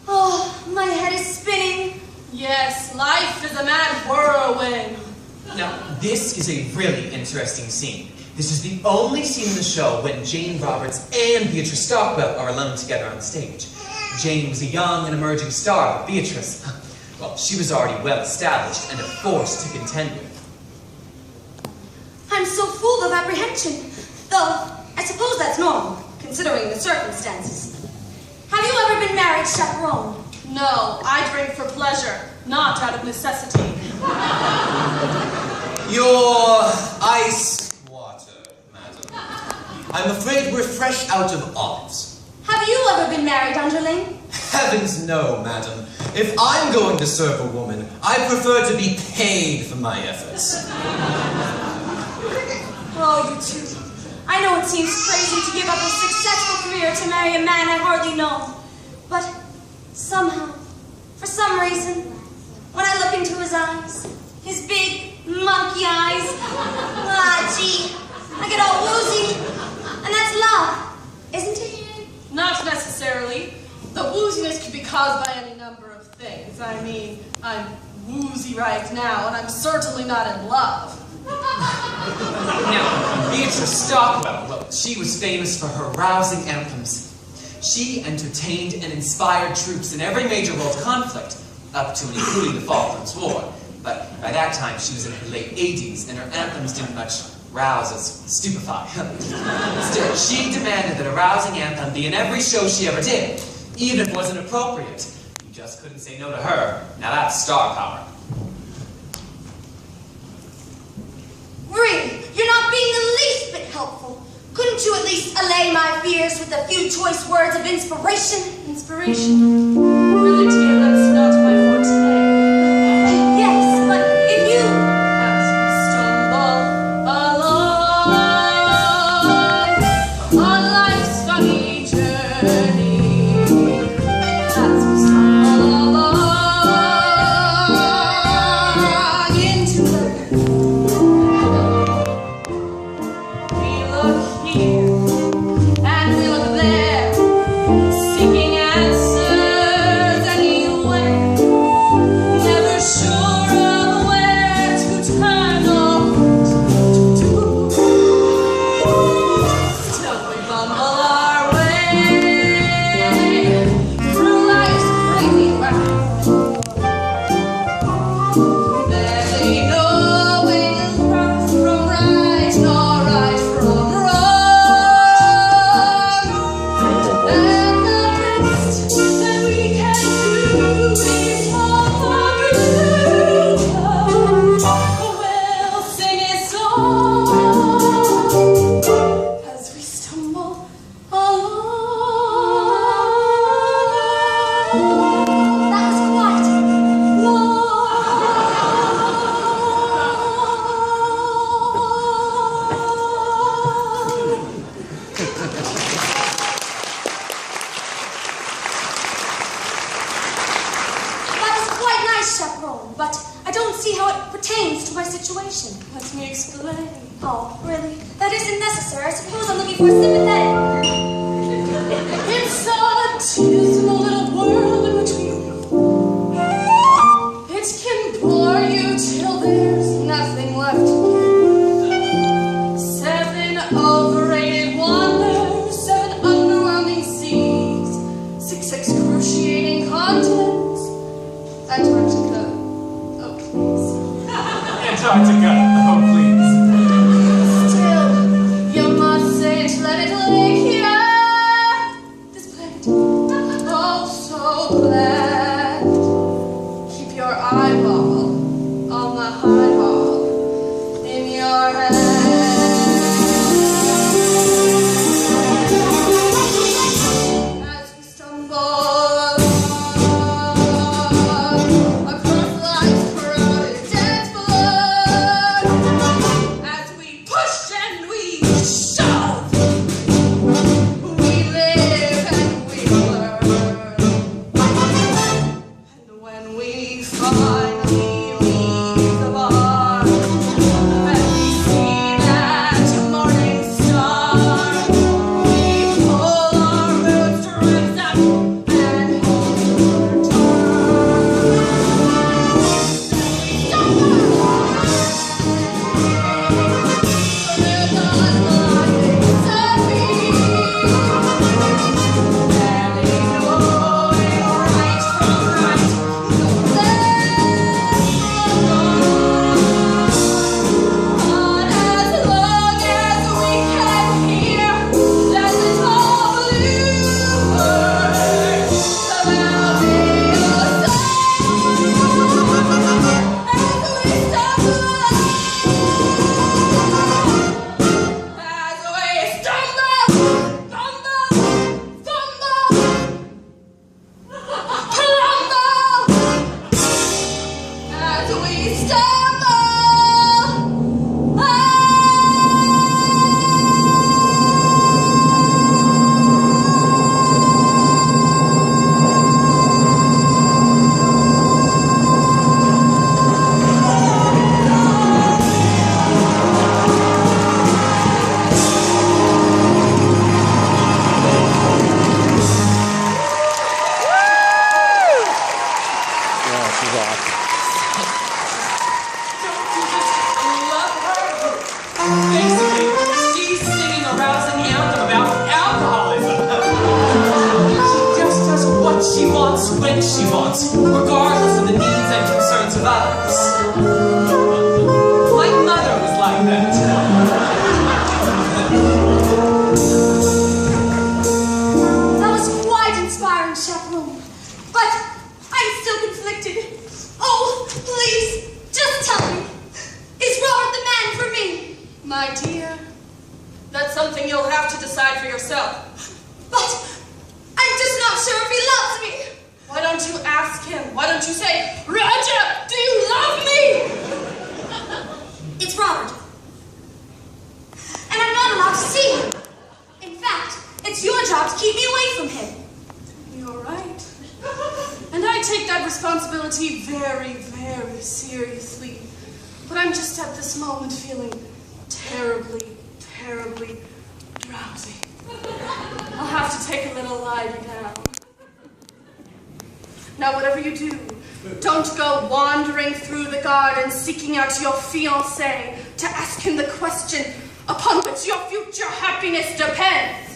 Oh, my head is spinning. Yes, life is a mad whirlwind. Now, this is a really interesting scene. This is the only scene in the show when Jane Roberts and Beatrice Stockwell are alone together on stage. Jane was a young and emerging star, but Beatrice, well, she was already well established and a force to contend with. I'm so full of apprehension, though I suppose that's normal, considering the circumstances. Have you ever been married, Chaperone? No, I drink for pleasure, not out of necessity. Your ice water, madam. I'm afraid we're fresh out of olives. Have you ever been married, underling? Heavens no, madam. If I'm going to serve a woman, I prefer to be paid for my efforts. Oh, you two. I know it seems crazy to give up a successful career to marry a man I hardly know. But somehow, for some reason, when I look into his eyes, his big, monkey eyes, gee, I get all woozy. And that's love, isn't it? Not necessarily. The wooziness could be caused by any number of things. I mean, I'm woozy right now, and I'm certainly not in love. Now, Beatrice Stockwell, well, she was famous for her rousing anthems. She entertained and inspired troops in every major world conflict, up to and including the Falklands War. But by that time, she was in her late 80s, and her anthems didn't much rouse as stupefy. Still, she demanded that a rousing anthem be in every show she ever did, even if it wasn't appropriate. You just couldn't say no to her. Now that's star power. Really, you're not being the least bit helpful. Couldn't you at least allay my fears with a few choice words of inspiration? Inspiration? Really, dear, that's not my forte. Yes, but if you... As we stumble along on life's funny journey, as we stumble along into the we look here and we look there, seeking answers anywhere, never sure of where to turn or what to do. Still we bumble our way through life's crazy round. Barely knowing right from right, nor right from wrong. And the best that we can do is hope for you. We'll sing a song as we stumble along. That was quite That was quite nice, Chaperone, but I don't see how it pertains to my situation. Let me explain. Oh, really? That isn't necessary. I suppose I'm looking for a sympathetic. It's a dismal little world in which we live. It can bore you till there's nothing left to give. 7 overrated wonders, 7 underwhelming seas, 6 excruciating continents, Antarctica. Oh, please. Antarctica, oh please. Still, you must say it, let it lay here. This planet, oh so glad. Keep your eyeball on the highball in your hand. As we stumble along across life's crowded dance floor, wants when she wants, regardless of the needs and concerns of others. My mother was like that. That was quite inspiring, Chaperone. But I'm still conflicted. Oh, please, just tell me. Is Robert the man for me? My dear, that's something you'll have to decide for yourself. But I'm just not sure if he loves me. Why don't you ask him? Why don't you say, Roger, do you love me? It's Robert. And I'm not allowed to see him. In fact, it's your job to keep me away from him. You're right. And I take that responsibility very, very seriously. But I'm just at this moment feeling terribly, terribly drowsy. I'll have to take a little lying down. Now, whatever you do, don't go wandering through the garden seeking out your fiancé to ask him the question upon which your future happiness depends.